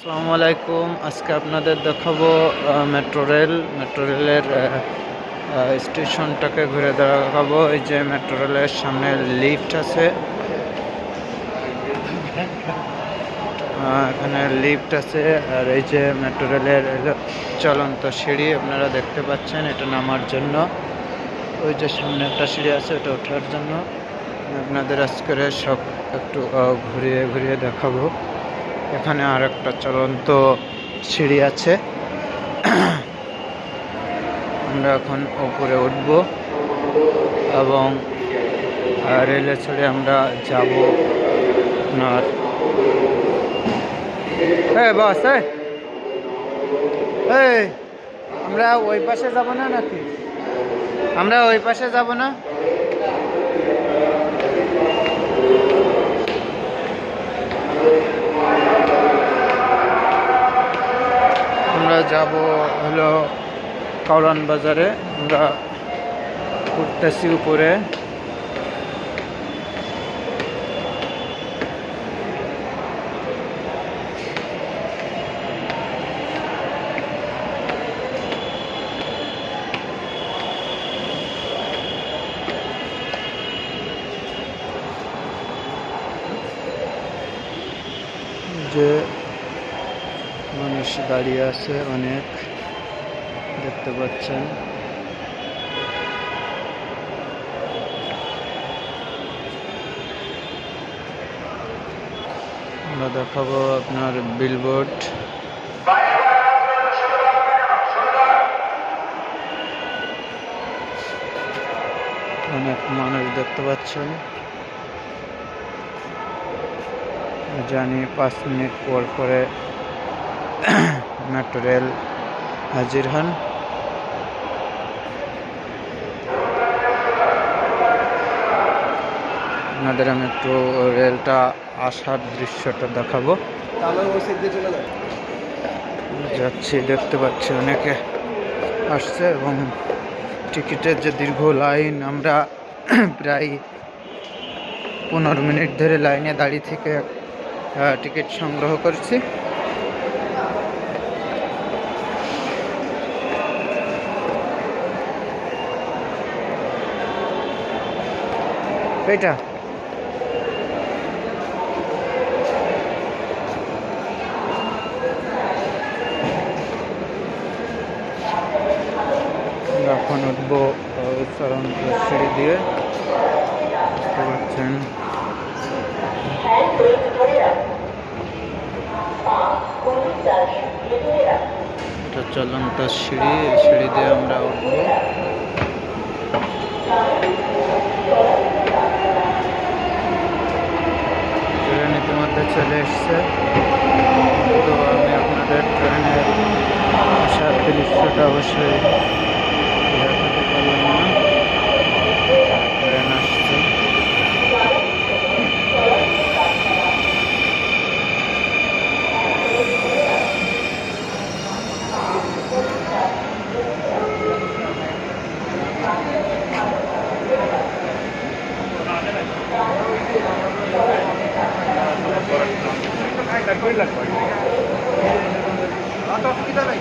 আসসালামু আলাইকুম। আজকে আপনাদের দেখাবো মেট্রো রেলের স্টেশনটাকে ঘুরে দেখাবো। এই যে মেট্রো রেলের সামনে লিফট আছে, এখানে লিফট আছে। আর এই যে মেট্রো রেলের চলন্ত সিঁড়ি আপনারা দেখতে পাচ্ছেন, এটা নামার জন্য। ওই যে সামনে একটা সিঁড়ি আছে, ওটা ওঠার জন্য। আপনাদের আজকের সব একটু ঘুরিয়ে ঘুরিয়ে দেখাবো। এখানে আর একটা চলন্ত সিঁড়ি আছে। আমরা এখন উপরে উঠব এবং রেলে চড়ে আমরা যাব আপনার বাস। আমরা ওই পাশে যাব না নাকি? আমরা ওই পাশে যাব না? আমরা যাব হলো কাউরান বাজারে। আমরা উঠতেছি উপরে। যে মানুষ দাঁড়িয়ে আছে অনেক, দেখতে পাচ্ছেন। আমরা দেখাবো আপনার বিলবোর্ড। অনেক মানুষ দেখতে পাচ্ছেন। জানি 5 মিনিট পর পরে মেট্রো রেল হাজির হন। আপনাদের আমি একটু রেলটা আসার দৃশ্যটা দেখাবো। যাচ্ছি, দেখতে পাচ্ছি অনেকে আসছে এবং টিকিটের যে দীর্ঘ লাইন, আমরা প্রায় 15 মিনিট ধরে লাইনে দাঁড়িয়ে থেকে টিকিট সংগ্রহ করছি। এটা এখন উঠবো চলন্ত সিঁড়ি দিয়ে, দেখতে পাচ্ছেন। এটা চলন্ত সিঁড়ি, এই সিঁড়ি দিয়ে আমরা উঠবো। ট্রেন ইতিমধ্যে চলে এসছে, তো আমি আপনাদের ট্রেনের আসার দৃশ্যটা অবশ্যই দেখাতে পারলাম না। ট্রেন আসছে। অসুবিধা নাই।